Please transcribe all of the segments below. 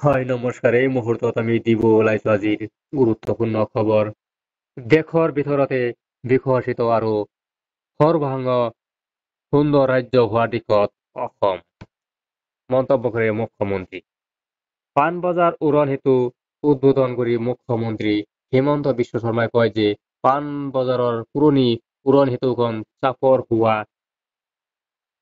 হয় নমস্কাৰ। এই মুহূৰ্তত আমি দিব ওলাইছো আজিৰ গুৰুত্বপূৰ্ণ খবৰ। দেশৰ ভিতৰতে বিকশিত আৰু সৰ্বাংগ সুন্দৰ ৰাজ্য হোৱাৰ দিশত অসম, মন্তব্য কৰে মুখ্যমন্ত্ৰী। পাণবজাৰ উৰণ সেতু উদ্বোধন কৰি মুখ্যমন্ত্ৰী হিমন্ত বিশ্ব শৰ্মাই কয় যে পাণবজাৰৰ পুৰণি উৰণ সেতুখন চাপৰ হোৱা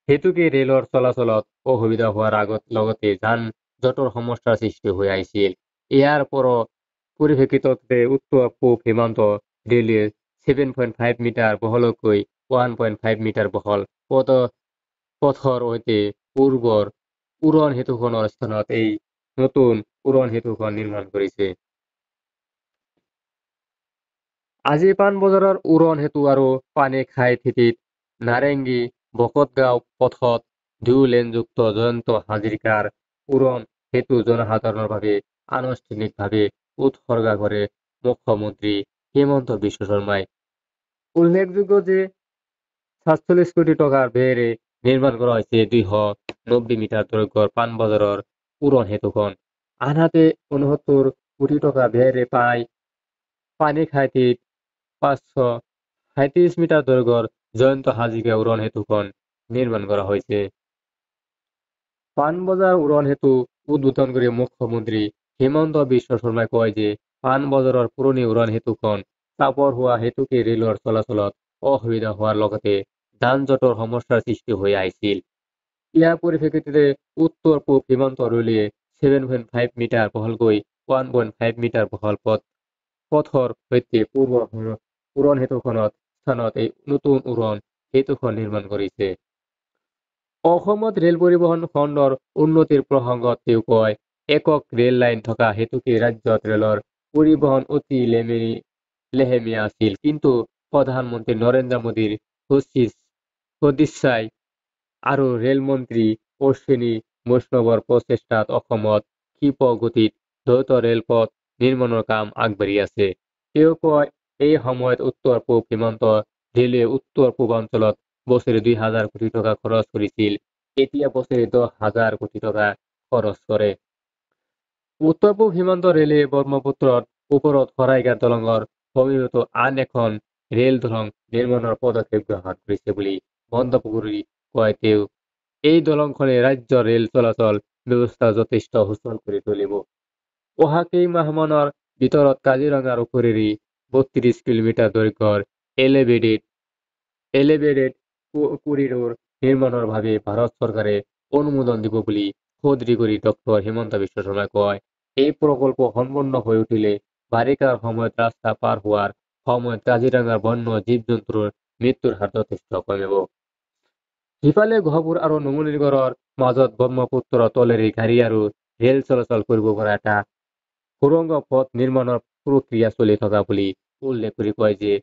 হেতুকে ৰেলৰ চলাচলত অসুবিধা হোৱাৰ লগতে যান জঁটৰ সমস্যাৰ সৃষ্টি হৈ আহিছিল। ইয়াৰ পৰিপ্ৰেক্ষিততে উত্তৰ পূব সীমান্ত ৰেলৱে 7.5 মিটাৰ বহলকৈ 1.5 মিটাৰ বহল পথৰ সৈতে পূৰ্বৰ উৰণ সেতুখনৰ স্থানত এই নতুন উৰণ সেতুখন নিৰ্মাণ কৰিছে। আজি পাণবজাৰৰ উৰণ সেতু আৰু পানীখাই থিতিত নাৰেংগী বকতগাঁও পথত দুলেনযুক্ত জয়ন্ত হাজৰিকাৰ উৰণ সেতু জনসাধাৰণৰ বাবে আনুষ্ঠানিকভাৱে উৎসৰ্গা কৰে মুখ্যমন্ত্ৰী হিমন্ত বিশ্ব শৰ্মাই। উল্লেখযোগ্য যে 47 কোটি টকাৰ ব্যয়েৰে নিৰ্মাণ কৰা হৈছে 290 মিটাৰ দৈৰ্ঘ্যৰ পাণবজাৰৰ উৰণ সেতুখন। আনহাতে 69 কোটি টকা ব্যয়েৰে পানীখাইতিত 537 মিটাৰ দৈৰ্ঘ্যৰ জয়ন্ত হাজৰিকা উৰণ সেতুখন নিৰ্মাণ কৰা হৈছে। পাণবজাৰ উৰণ সেতু উদ্বোধন কৰি মুখ্যমন্ত্ৰী হিমন্ত বিশ্ব শৰ্মাই কয় যে পাণবজাৰৰ পুৰণি উৰণ সেতুখন চাপৰ হোৱা হেতুকে ৰেলৰ চলাচলত অসুবিধা হোৱাৰ লগতে যান জঁটৰ সমস্যাৰ সৃষ্টি হৈ আহিছিল। ইয়াৰ পৰিপ্ৰেক্ষিততে উত্তৰ পূব সীমান্ত ৰেলৱে 7.5 মিটাৰ বহলকৈ 1.5 মিটাৰ বহল পথৰ সৈতে পূৰ্বৰ উৰণ সেতুখনত স্থানত এই নতুন উৰণ সেতুখন নিৰ্মাণ কৰিছে। অসমত ৰেল পৰিবহণ খণ্ডৰ উন্নতিৰ প্ৰসংগত তেওঁ কয়, একক ৰেল লাইন থকা হেতুকে ৰাজ্যত ৰেলৰ পৰিবহণ অতি লেহেমীয়া আছিল। কিন্তু প্ৰধানমন্ত্ৰী নৰেন্দ্ৰ মোদীৰ সদিচ্ছাই আৰু ৰেলমন্ত্ৰী অশ্বিনী বৈষ্ণৱৰ প্ৰচেষ্টাত অসমত ক্ষীপ্ৰ গতিত দ্ৰুত ৰেলপথ নিৰ্মাণৰ কাম আগবাঢ়ি আছে। তেওঁ কয়, এই সময়ত উত্তৰ পূব সীমান্ত ৰেলৱে উত্তৰ পূৰ্বাঞ্চলত বছৰি 2,000 কোটি টকা খৰচ কৰিছিল। এতিয়া বছৰি 10,000 কোটি টকা খৰচ কৰে। উত্তৰ পূব সীমান্ত ৰেলৱে ব্ৰহ্মপুত্ৰৰ ওপৰত শৰাইঘাট দলঙৰ সমীপত আন এখন ৰেল দলং নিৰ্মাণৰ পদক্ষেপ গ্ৰহণ কৰিছে বুলি মন্তব্য কৰি কয় তেওঁ, এই দলংখনে ৰাজ্যৰ ৰেল চলাচল ব্যৱস্থা যথেষ্ট সুচল কৰি তুলিব। অহা কেইমাহমানৰ ভিতৰত কাজিৰঙাৰ ওপৰেৰে 32 কিলোমিটাৰ দৈৰ্ঘ্যৰ এলিভেটেড কৰিডৰ নিৰ্মাণৰ বাবে ভাৰত চৰকাৰে অনুমোদন দিব বুলি সদৰি কৰি ডক্টৰ হিমন্ত বিশ্ব শৰ্মাই কয়, এই প্ৰকল্প সম্পূৰ্ণ হৈ উঠিলে বাৰিষাৰ সময়ত ৰাস্তা পাৰ হোৱাৰ সময়ত কাজিৰঙাৰ বন্য জীৱ-জন্তুৰ মৃত্যুৰ হাৰ যথেষ্ট কমিব। সিফালে গহপুৰ আৰু নুমলীগড়ৰ মাজত ব্ৰহ্মপুত্ৰৰ তলেৰে গাড়ী আৰু ৰেল চলাচল কৰিব পৰা এটা সুৰংগ পথ নিৰ্মাণৰ প্ৰক্ৰিয়া চলি থকা বুলি উল্লেখ কৰি কয় যে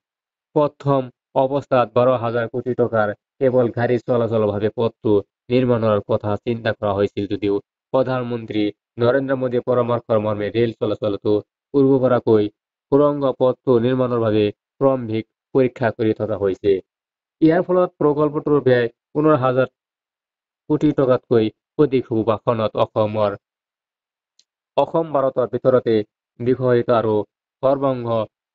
প্ৰথম অৱস্থাত 12,000 কোটি টকাৰ কেৱল গাড়ী চলাচলৰ বাবে পথটো নিৰ্মাণৰ কথা চিন্তা কৰা হৈছিল যদিও প্ৰধানমন্ত্ৰী নৰেন্দ্ৰ মোদীৰ পৰামৰ্শৰ মৰ্মে ৰেল চলাচলতো কৰিব পৰাকৈ সুৰংগ পথটো নিৰ্মাণৰ বাবে প্ৰাৰম্ভিক পৰীক্ষা কৰি থকা হৈছে। ইয়াৰ ফলত প্ৰকল্পটোৰ ব্যয় 15,000 কোটি টকাতকৈ অধিক হ'ব। ভাষণত অসম ভাৰতৰ ভিতৰতে বিকশিত আৰু সৰ্বাংগ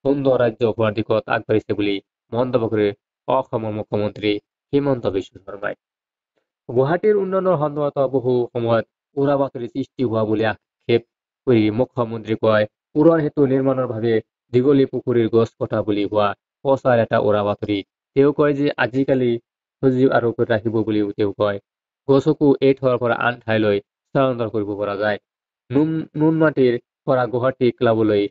সুন্দৰ ৰাজ্য হোৱাৰ দিশত আগবাঢ়িছে বুলি মন্তব্য কৰে অসমৰ মুখ্যমন্ত্ৰী হিমন্ত বিশ্ব শৰ্মাই। গুৱাহাটীৰ উন্নয়নৰ সন্দৰ্ভত বহু সময়ত উৰা বাতৰি সৃষ্টি হোৱা বুলি আক্ষেপ কৰি মুখ্যমন্ত্ৰী কয়, উৰণ সেতু নিৰ্মাণৰ বাবে দীঘলী পুখুৰীৰ গছ কটা বুলি হোৱা প্ৰচাৰ এটা উৰা বাতৰি। তেওঁ কয় যে আজিকালি সজীৱ আৰু ৰাখিব বুলিও তেওঁ কয়, গছকো এই ঠাইৰ পৰা আন ঠাইলৈ স্থানান্তৰ কৰিব পৰা যায়। নুনমাটিৰ পৰা গুৱাহাটী ক্লাবলৈ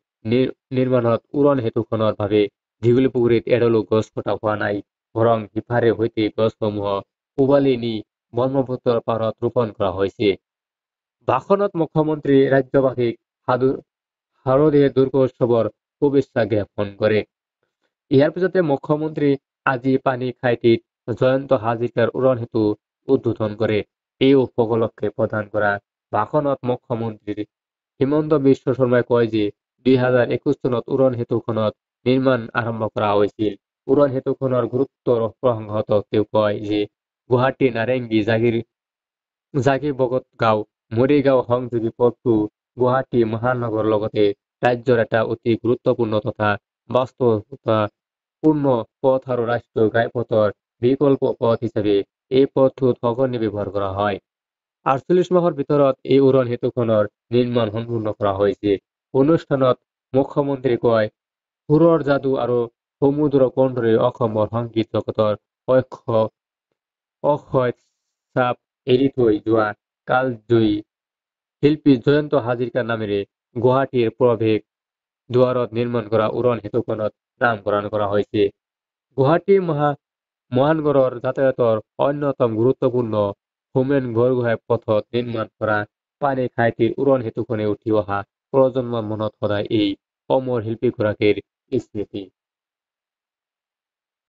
নিৰ্মাণত উৰণ সেতুখনৰ বাবে দীঘলী পুখুৰীত এডালো গছ কটা হোৱা নাই, বৰং সিপাৰে সৈতে গছসমূহ উভালি নি ব্ৰহ্মপুত্ৰৰ পাৰত ৰোপণ কৰা হৈছে। ভাষণত মুখ্যমন্ত্ৰী ৰাজ্যবাসীক শাৰদীয় দুৰ্গোৎসৱৰ শুভেচ্ছা জ্ঞাপন কৰে। ইয়াৰ পিছতে মুখ্যমন্ত্ৰী আজি পানীখাইতিত জয়ন্ত হাজৰিকাৰ উৰণ সেতু উদ্বোধন কৰে। এই উপলক্ষে প্ৰদান কৰা ভাষণত মুখ্যমন্ত্ৰী হিমন্ত বিশ্ব শৰ্মাই কয় যে 2021 চনত উৰণ সেতুখনত নিৰ্মাণ আৰম্ভ কৰা হৈছিল। উৰণ সেতুখনৰ গুৰুত্বৰ প্ৰসংগত তেওঁ কয় যে গুৱাহাটী নাৰেংগী জাগিবগতগাঁও মৰিগাঁও সংযোগী পথটো গুৱাহাটী মহানগৰৰ লগতে ৰাজ্যৰ এটা অতি গুৰুত্বপূৰ্ণ তথা বাস্তৱতাপূৰ্ণ পথ আৰু ৰাষ্ট্ৰীয় ঘাইপথৰ বিকল্প পথ হিচাপে এই পথটোত সঘনে ব্যৱহাৰ কৰা হয়। ৪৮ মাহৰ ভিতৰত এই উৰণ সেতুখনৰ নিৰ্মাণ সম্পূৰ্ণ কৰা হৈছে। অনুষ্ঠানত মুখ্যমন্ত্ৰী কয়, সুৰৰ যাদু আৰু সমুদ্ৰ কণ্ঠৰে অসমৰ সংগীত জগতৰ অক্ষয় ছাপ এৰি থৈ যোৱা কালজয়ী শিল্পী জয়ন্ত হাজৰিকাৰ নামেৰে গুৱাহাটীৰ প্ৰৱেশ দুৱাৰত নিৰ্মাণ কৰা উৰণ সেতুখনত নামকৰণ কৰা হৈছে। গুৱাহাটী মহানগৰৰ যাতায়াতৰ অন্যতম গুৰুত্বপূৰ্ণ হোমেন বৰগোহাঁই পথত নিৰ্মাণ কৰা পানী খাইটিৰ উৰণ সেতুখনে উঠি অহা প্ৰজন্মৰ মনত সদায় এই অমৰ শিল্পীগৰাকীৰ স্মৃতি